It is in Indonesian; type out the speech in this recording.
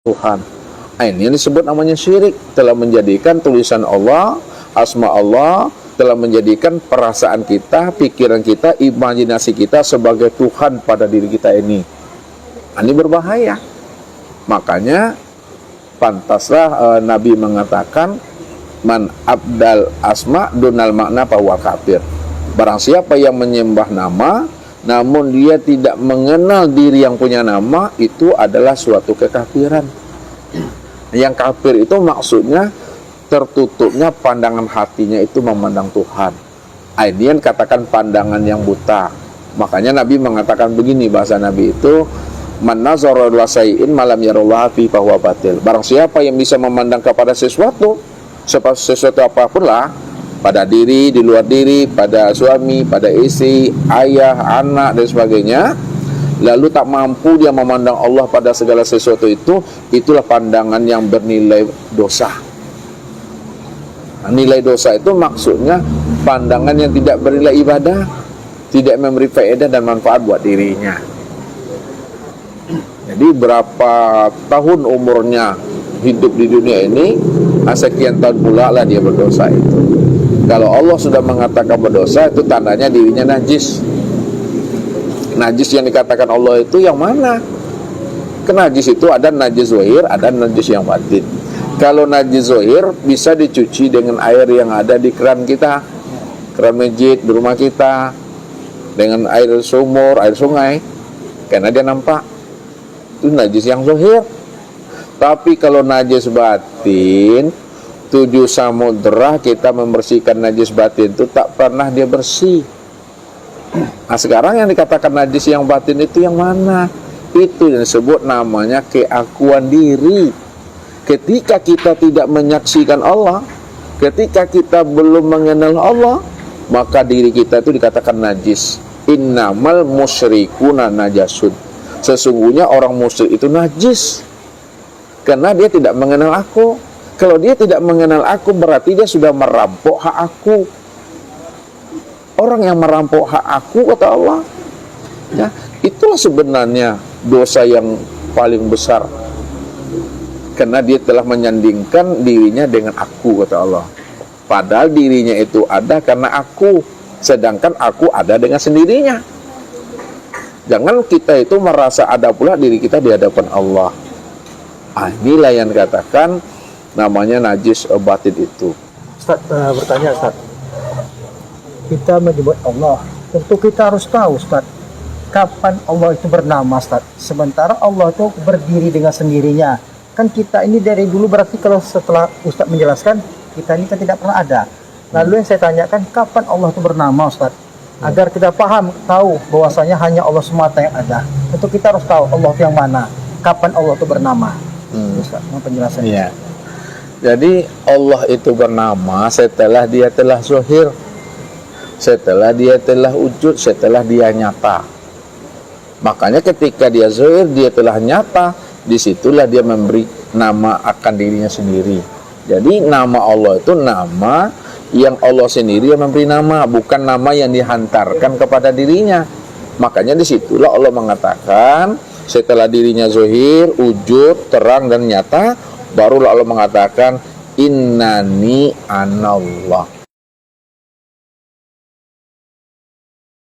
Tuhan. Nah, ini yang disebut namanya syirik, telah menjadikan tulisan Allah, asma Allah, telah menjadikan perasaan kita, pikiran kita, imajinasi kita sebagai Tuhan pada diri kita ini. Nah, ini berbahaya. Makanya pantaslah Nabi mengatakan, man abdal asma dunal makna fahuwa kafir. Barang siapa yang menyembah nama namun dia tidak mengenal diri yang punya nama, itu adalah suatu kekafiran. Yang kafir itu maksudnya tertutupnya pandangan hatinya itu memandang Tuhan. Ini yang katakan pandangan yang buta. Makanya Nabi mengatakan begini, bahasa Nabi itu, man nazara ila syai'in malam yarallahu fi fahuwa batil. Barang siapa yang bisa memandang kepada sesuatu apapun lah, pada diri, di luar diri, pada suami, pada istri, ayah, anak, dan sebagainya, lalu tak mampu dia memandang Allah pada segala sesuatu itu, itulah pandangan yang bernilai dosa. Nah, nilai dosa itu maksudnya pandangan yang tidak bernilai ibadah, tidak memberi faedah dan manfaat buat dirinya. Jadi berapa tahun umurnya hidup di dunia ini, sekian tahun pula lah dia berdosa itu. Kalau Allah sudah mengatakan berdosa, itu tandanya dirinya najis. Najis yang dikatakan Allah itu yang mana? Najis itu ada najis zahir, ada najis yang batin. Kalau najis zahir bisa dicuci dengan air yang ada di keran kita, keran masjid di rumah kita, dengan air sumur, air sungai, karena dia nampak. Itu najis yang zahir. Tapi kalau najis batin, 7 samudera kita membersihkan najis batin itu tak pernah dia bersih. Nah, sekarang yang dikatakan najis yang batin itu yang mana? Itu yang disebut namanya keakuan diri. Ketika kita tidak menyaksikan Allah, ketika kita belum mengenal Allah, maka diri kita itu dikatakan najis. Innamal musyrikuna najasun. Sesungguhnya orang musyrik itu najis, karena dia tidak mengenal aku. Kalau dia tidak mengenal aku, berarti dia sudah merampok hak aku. Orang yang merampok hak aku, kata Allah, ya, itulah sebenarnya dosa yang paling besar, karena dia telah menyandingkan dirinya dengan aku, kata Allah. Padahal dirinya itu ada karena aku, sedangkan aku ada dengan sendirinya. Jangan kita itu merasa ada pula diri kita di hadapan Allah. Inilah yang dikatakan namanya najis batin itu. Ustaz, bertanya Ustaz, kita menyebut Allah, tentu kita harus tahu Ustaz, kapan Allah itu bernama Ustaz. Sementara Allah itu berdiri dengan sendirinya. Kan kita ini dari dulu, berarti kalau setelah Ustaz menjelaskan, kita ini kan tidak pernah ada. Lalu yang saya tanyakan, kapan Allah itu bernama Ustaz? Agar kita paham, tahu bahwasanya hanya Allah semata yang ada. Tentu kita harus tahu Allah itu yang mana, kapan Allah itu bernama. Ustaz, penjelasannya. Iya. Jadi Allah itu bernama setelah dia telah zahir, setelah dia telah wujud, setelah dia nyata. Makanya ketika dia zahir, dia telah nyata, disitulah dia memberi nama akan dirinya sendiri. Jadi nama Allah itu nama yang Allah sendiri yang memberi nama, bukan nama yang dihantarkan kepada dirinya. Makanya disitulah Allah mengatakan setelah dirinya zahir, wujud, terang dan nyata, barulah Allah mengatakan innani anallah.